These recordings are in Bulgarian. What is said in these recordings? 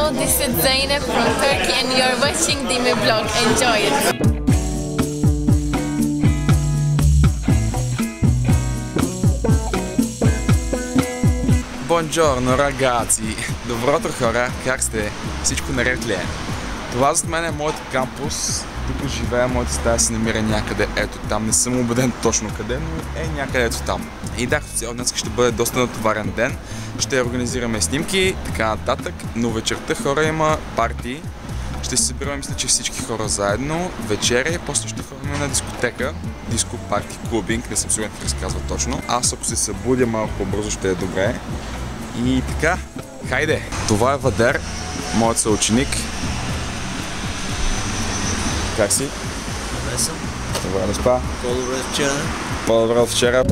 Hello, this is Zainab from Turkey and you are watching Dime Vlog. Enjoy it! Buongiorno ragazzi! Доброто хора, как сте? Всичко наред ли е? Това зад мен е моят кампус. Тук живея, моята стая се намира някъде ето там. Не съм убеден точно къде, но е някъде ето там. И да, цял днес ще бъде доста натоварен ден. Ще организираме снимки, така нататък, но вечерта хора има парти. Ще се събираме, мисля, че всички хора заедно, вечеря и после ще ходим на дискотека, диско, парти, клубинг, не съм сигурен как разказва точно. Аз ако се събудя малко по-бързо ще е добре. И така, хайде! Това е Вадер, моят съученик. Как си? Добре съм. Добре да спа. По-добре от вчера. По-добре от вчера.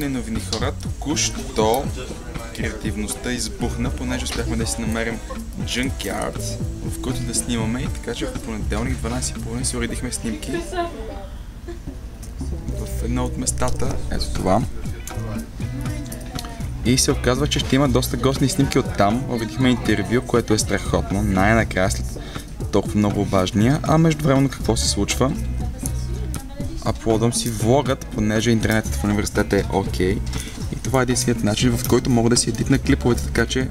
Новини хора, току-що креативността избухна, понеже успяхме да си намерим Junkyard, в който да снимаме, и така че в понеделник 12:30 си уредихме снимки в едно от местата, ето това. И се оказва, че ще има доста гостни снимки от там. Уредихме интервю, което е страхотно, най-накрая след толкова много обаждания. А междувременно какво се случва? Аплодвам си влогът, понеже интернетът в университета е окей. И това е единственият начин, в който мога да си едитна клиповете, така че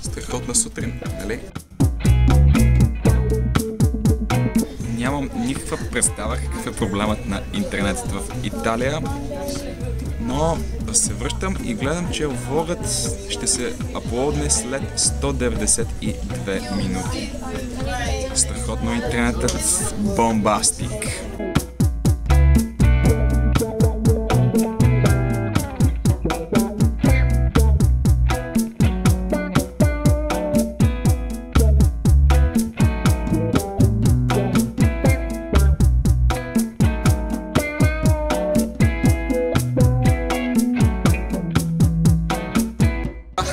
страхотна сутрин, нали? Нямам никаква представа какъв е проблемът на интернетът в Италия, но да се връщам и гледам, че влогът ще се аплодне след 192 минути. Страхотно, интернетът бомбастик.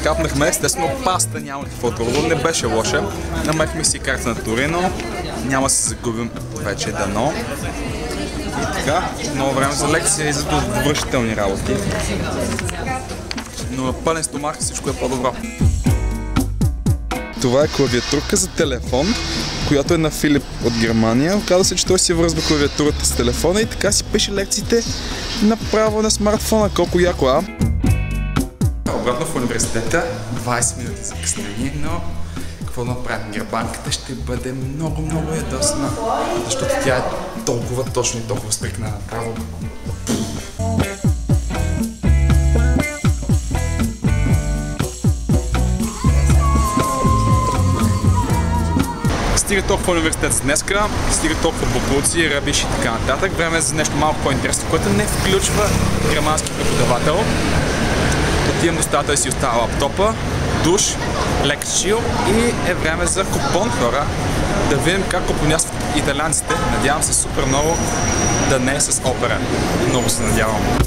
Капнахме, естествено паста, няма какво друго, не беше лоша. Намерихме си карта на Торино, няма да се загубим вече дано. И така, много време за лекция и за довършителни работи. Но на пълен стомах всичко е по-добро. Това е клавиатурка за телефон, която е на Филип от Германия. Оказва се, че той си връзва клавиатурата с телефона и така си пише лекциите направо на смартфона. Колко яко, а? Обратно в университета, 20 минути закъснение, но какво да направим? Гербанката ще бъде много ядосна, защото тя е толкова точно и толкова стрикна направо. Стига толкова университет с днеска, стига толкова боклуци, ръбиш и така нататък. Време е за нещо малко по-интересно, което не включва германски преподавател. Отивам до стаята да си остава лаптопа, душ, лек чил и е време за купон, хора. Да видим как купонястват италианците. Надявам се супер много да не е с опера. Много се надявам.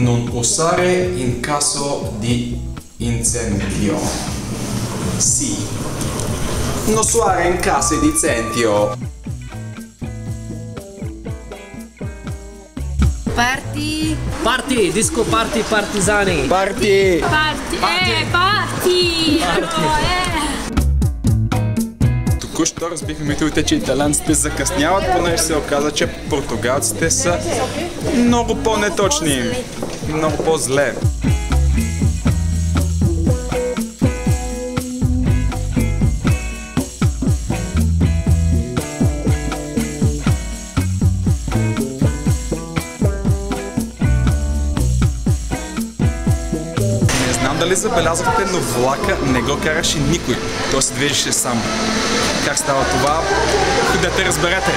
Non osare in caso di incendio. Sì. Non suare in caso di incendio. Парти! Парти! Диско парти, партизани! Парти! Party! Току-що разбихме митовете, че италианците закъсняват, понеже се оказа, че португалците са много по-неточни и много по-зле. Дали забелязахте, но влака не го караше никой. Той се движеше сам. Как става това? Ходете, разберете!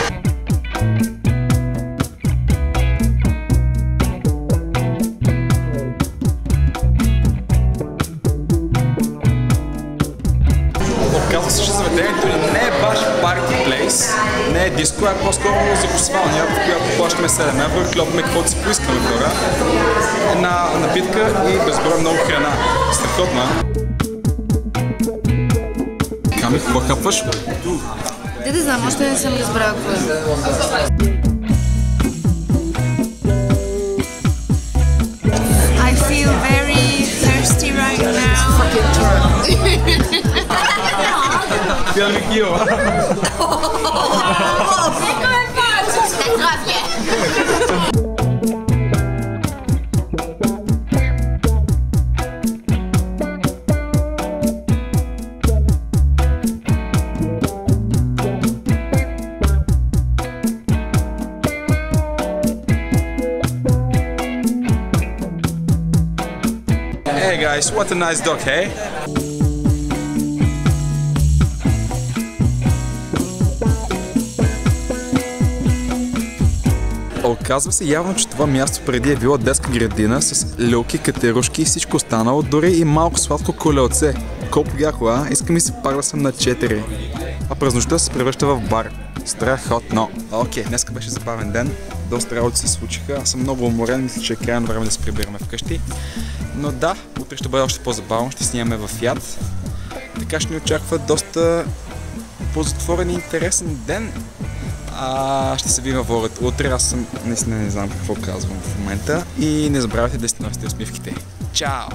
Оказва се, че заведението ни не е баш парти плейс, не е диско, а по-скоро музикосвалния, в която плащаме 7 евро и клепаме каквото си поискаме хора. Една напитка и безброй много храна. Страхотна. Ками, какво хапваш? Да знам, още не съм разбрала какво е. I feel very thirsty right now. Пием ли кио? Hey guys, what a nice dog, hey? Оказва се явно, че това място преди е било детска градина с люлки, катерушки и всичко останало, дори и малко сладко колелце. Колко бяхо, а? Искам и се пак да съм на 4. А през нощта се превръща в бар. Страхотно. Окей, днеска беше забавен ден. Доста работи се случиха. Аз съм много уморен, мисля, че е крайно време да се прибираме вкъщи. Но да, утре ще бъде още по-забавно, ще снимаме в Яд. Така ще ни очаква доста по-затворен и интересен ден. Ще се видим във Ловрет утре. Аз съм наистина не знам какво казвам в момента. И не забравяйте да си носите усмивките. Чао!